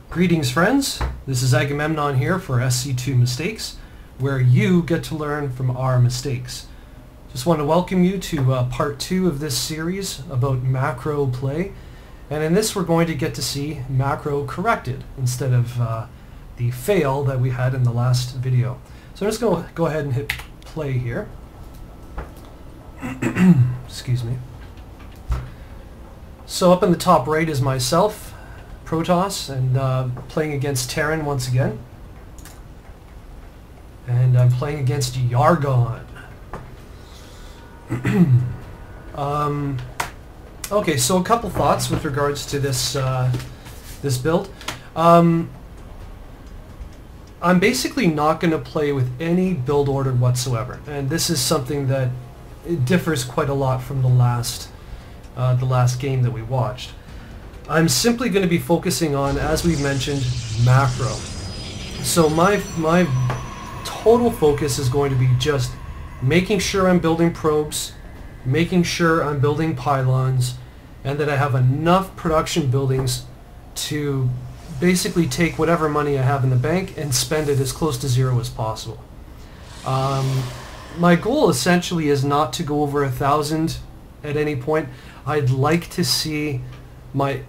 Greetings friends, this is Agamemnon here for SC2 Mistakes, where you get to learn from our mistakes. Just want to welcome you to part 2 of this series about macro play, and in this we're going to get to see macro corrected instead of the fail that we had in the last video. So I'm just going to go ahead and hit play here. Excuse me. So up in the top right is myself, Protoss, and playing against Terran once again. And I'm playing against Yargon. Okay, so a couple thoughts with regards to this this build. I'm basically not going to play with any build order whatsoever, and this is something that it differs quite a lot from the last game that we watched. I'm simply going to be focusing on, as we mentioned, macro. So my total focus is going to be just making sure I'm building probes, making sure I'm building pylons, and that I have enough production buildings to basically take whatever money I have in the bank and spend it as close to zero as possible. My goal essentially is not to go over 1,000 at any point. I'd like to see my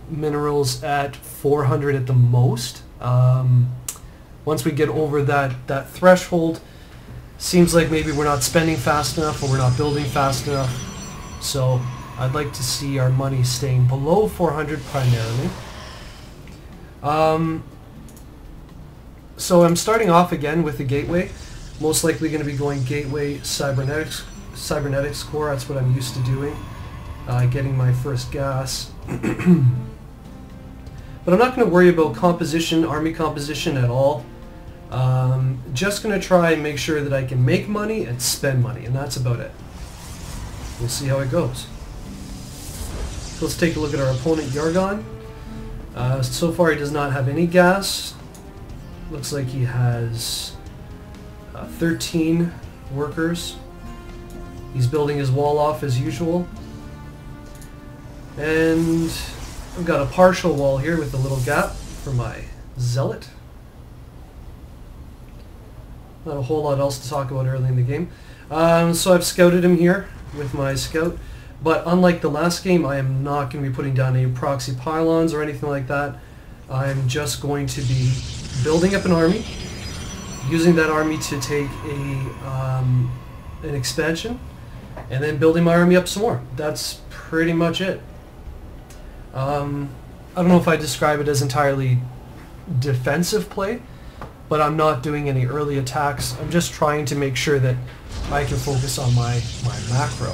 minerals at 400 at the most. Once we get over that threshold, seems like maybe we're not spending fast enough or we're not building fast enough. So I'd like to see our money staying below 400 primarily. So I'm starting off again with the gateway. Most likely going to be going gateway cybernetics core. That's what I'm used to doing. Getting my first gas. But I'm not going to worry about composition, army composition at all. Just going to try and make sure that I can make money and spend money, and that's about it. We'll see how it goes. So let's take a look at our opponent, Yargon. So far he does not have any gas. Looks like he has 13 workers. He's building his wall off as usual. And I've got a partial wall here with a little gap for my zealot. Not a whole lot else to talk about early in the game. So I've scouted him here with my scout. But unlike the last game, I am not going to be putting down any proxy pylons or anything like that. I'm just going to be building up an army, using that army to take an expansion, and then building my army up some more. That's pretty much it. I don't know if I describe it as entirely defensive play, but I'm not doing any early attacks. I'm just trying to make sure that I can focus on my macro.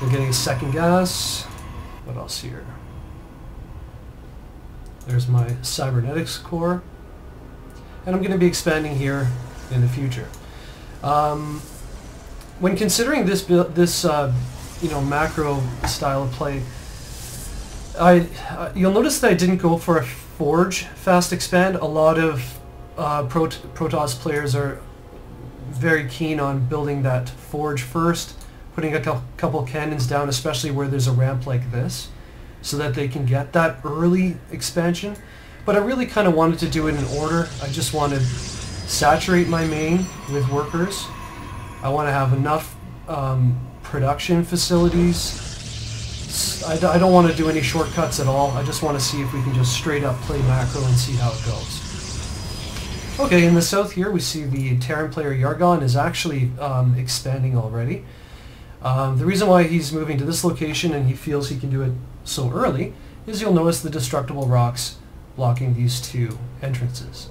We're getting a second gas. What else here? There's my cybernetics core. And I'm going to be expanding here in the future. When considering this macro style of play, you'll notice that I didn't go for a forge fast expand. A lot of Protoss players are very keen on building that forge first, putting a couple cannons down, especially where there's a ramp like this, so that they can get that early expansion. But I really kind of wanted to do it in order. I just want to saturate my main with workers. I want to have enough production facilities. I don't want to do any shortcuts at all. I just want to see if we can just straight up play macro and see how it goes. Okay, in the south here we see the Terran player Yargon is actually expanding already. The reason why he's moving to this location and he feels he can do it so early is you'll notice the destructible rocks blocking these two entrances.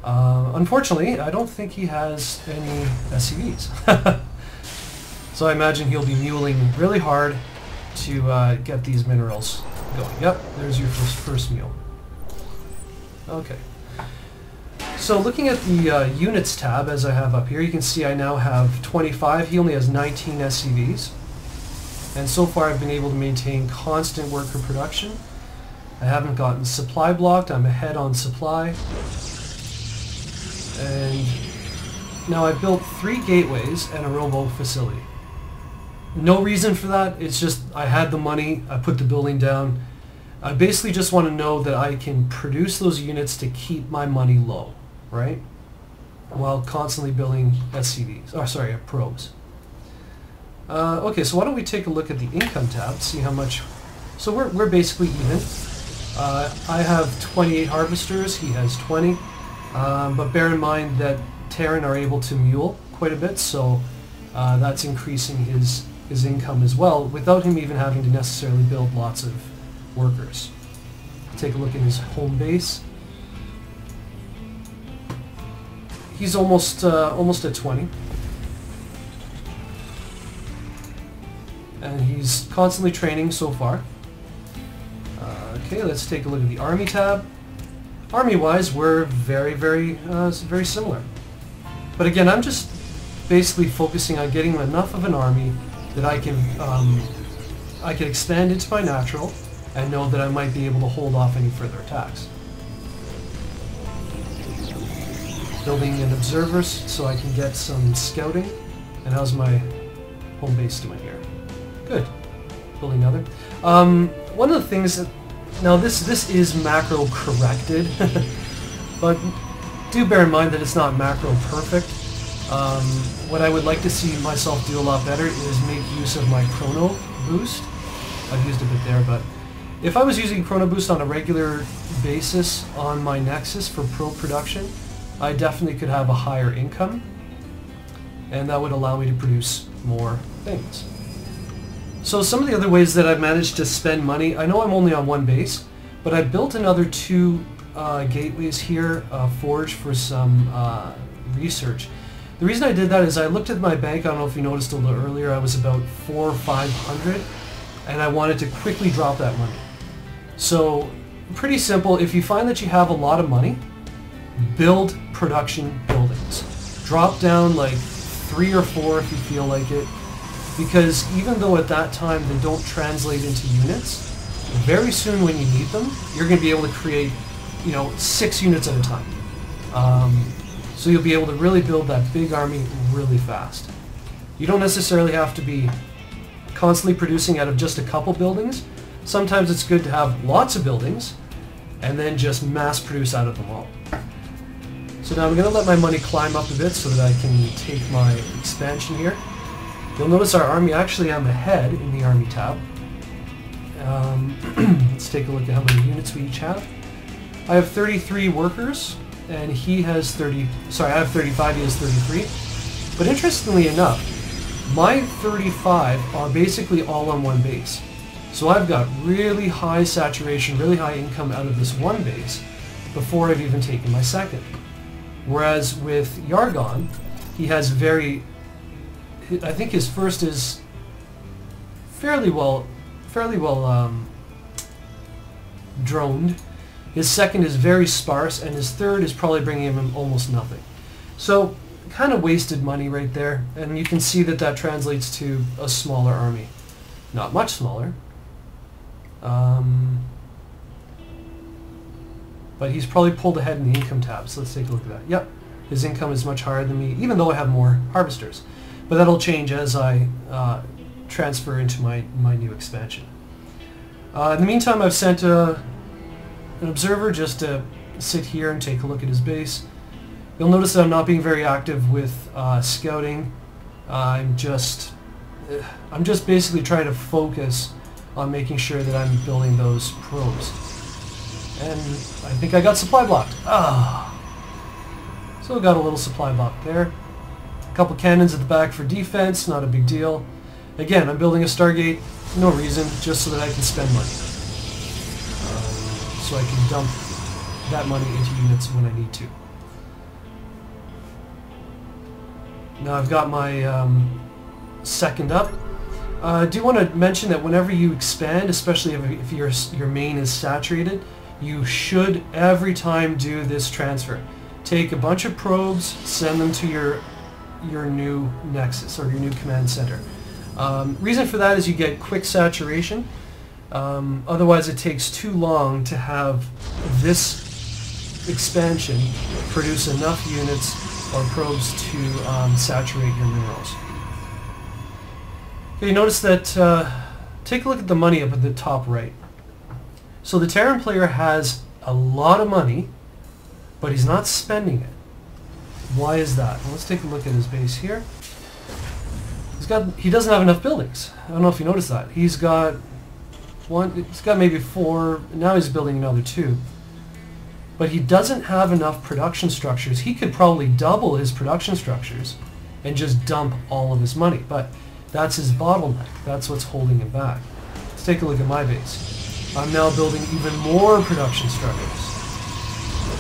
Unfortunately, I don't think he has any SCVs. So I imagine he'll be muling really hard to get these minerals going. Yep, there's your first mule. Okay. So looking at the units tab, as I have up here, you can see I now have 25. He only has 19 SCVs. And so far I've been able to maintain constant worker production. I haven't gotten supply blocked. I'm ahead on supply. And now I've built 3 gateways and a robo facility. No reason for that. It's just I had the money. I put the building down. I basically just want to know that I can produce those units to keep my money low, right? While constantly building SCVs, or sorry, probes. Okay, so why don't we take a look at the income tab, see how much. So we're basically even. I have 28 harvesters, he has 20, but bear in mind that Terran are able to mule quite a bit, so that's increasing his income as well, without him even having to necessarily build lots of workers. Take a look at his home base. He's almost at 20. And he's constantly training so far. Okay, let's take a look at the army tab. Army-wise, we're very similar. But again, I'm just basically focusing on getting enough of an army that I can expand into my natural and know that I might be able to hold off any further attacks. Building an observer so I can get some scouting. And how's my home base doing here? Good. Building another. One of the things that, now this is macro corrected, but do bear in mind that it's not macro perfect. What I would like to see myself do a lot better is make use of my chrono boost. I've used a bit there, but if I was using chrono boost on a regular basis on my Nexus for pro production, I definitely could have a higher income, and that would allow me to produce more things. So some of the other ways that I've managed to spend money, I know I'm only on one base, but I built another 2 gateways here, forge for some research. The reason I did that is I looked at my bank, I don't know if you noticed a little earlier, I was about 400 or 500, and I wanted to quickly drop that money. So pretty simple, if you find that you have a lot of money, build production buildings. Drop down like 3 or 4 if you feel like it, because even though at that time they don't translate into units, very soon when you need them, you're going to be able to create, 6 units at a time. So you'll be able to really build that big army really fast. You don't necessarily have to be constantly producing out of just a couple buildings. Sometimes it's good to have lots of buildings and then just mass produce out of them all. So now I'm going to let my money climb up a bit so that I can take my expansion here. You'll notice our army, actually I'm ahead in the army tab. Let's take a look at how many units we each have. I have 33 workers, and he has I have 35, he has 33. But interestingly enough, my 35 are basically all on one base. So I've got really high saturation, really high income out of this one base before I've even taken my second. Whereas with Yargon, he has I think his first is fairly well droned. His second is very sparse, and his third is probably bringing him almost nothing. So kind of wasted money right there, and you can see that translates to a smaller army. Not much smaller. But he's probably pulled ahead in the income tab, so let's take a look at that. Yep, his income is much higher than me, even though I have more harvesters. But that'll change as I transfer into my new expansion. In the meantime, I've sent an observer just to sit here and take a look at his base. You'll notice that I'm not being very active with scouting. I'm just basically trying to focus on making sure that I'm building those probes. And I think I got supply blocked. So I got a little supply block there. A couple cannons at the back for defense, not a big deal. Again, I'm building a Stargate, no reason, just so that I can spend money. So I can dump that money into units when I need to. Now I've got my second up. I do want to mention that whenever you expand, especially if your main is saturated, you should every time do this transfer. Take a bunch of probes, send them to your new Nexus or your new command center. Reason for that is you get quick saturation. Otherwise it takes too long to have this expansion produce enough units or probes to saturate your minerals. Okay, notice that, take a look at the money up at the top right. So the Terran player has a lot of money, but he's not spending it. Why is that? Well, let's take a look at his base here. He doesn't have enough buildings. I don't know if you noticed that. He's got maybe 4, now he's building another 2. But he doesn't have enough production structures. He could probably double his production structures and just dump all of his money. But that's his bottleneck. That's what's holding him back. Let's take a look at my base. I'm now building even more production structures.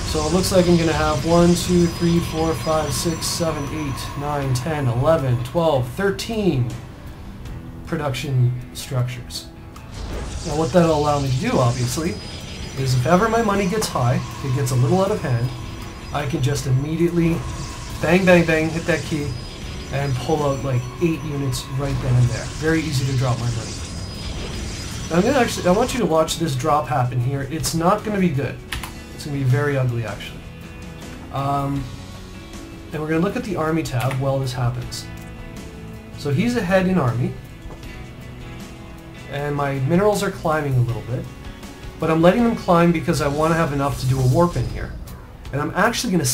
So it looks like I'm going to have 1, 2, 3, 4, 5, 6, 7, 8, 9, 10, 11, 12, 13 production structures. Now what that'll allow me to do, obviously, is if ever my money gets high, if it gets a little out of hand, I can just immediately bang, bang, bang, hit that key, and pull out like 8 units right then and there. Very easy to drop my money. Now I want you to watch this drop happen here. It's not going to be good. It's going to be very ugly, actually. And we're going to look at the Army tab while this happens. So he's ahead in Army, and my minerals are climbing a little bit, but I'm letting them climb because I want to have enough to do a warp in here. And I'm actually going to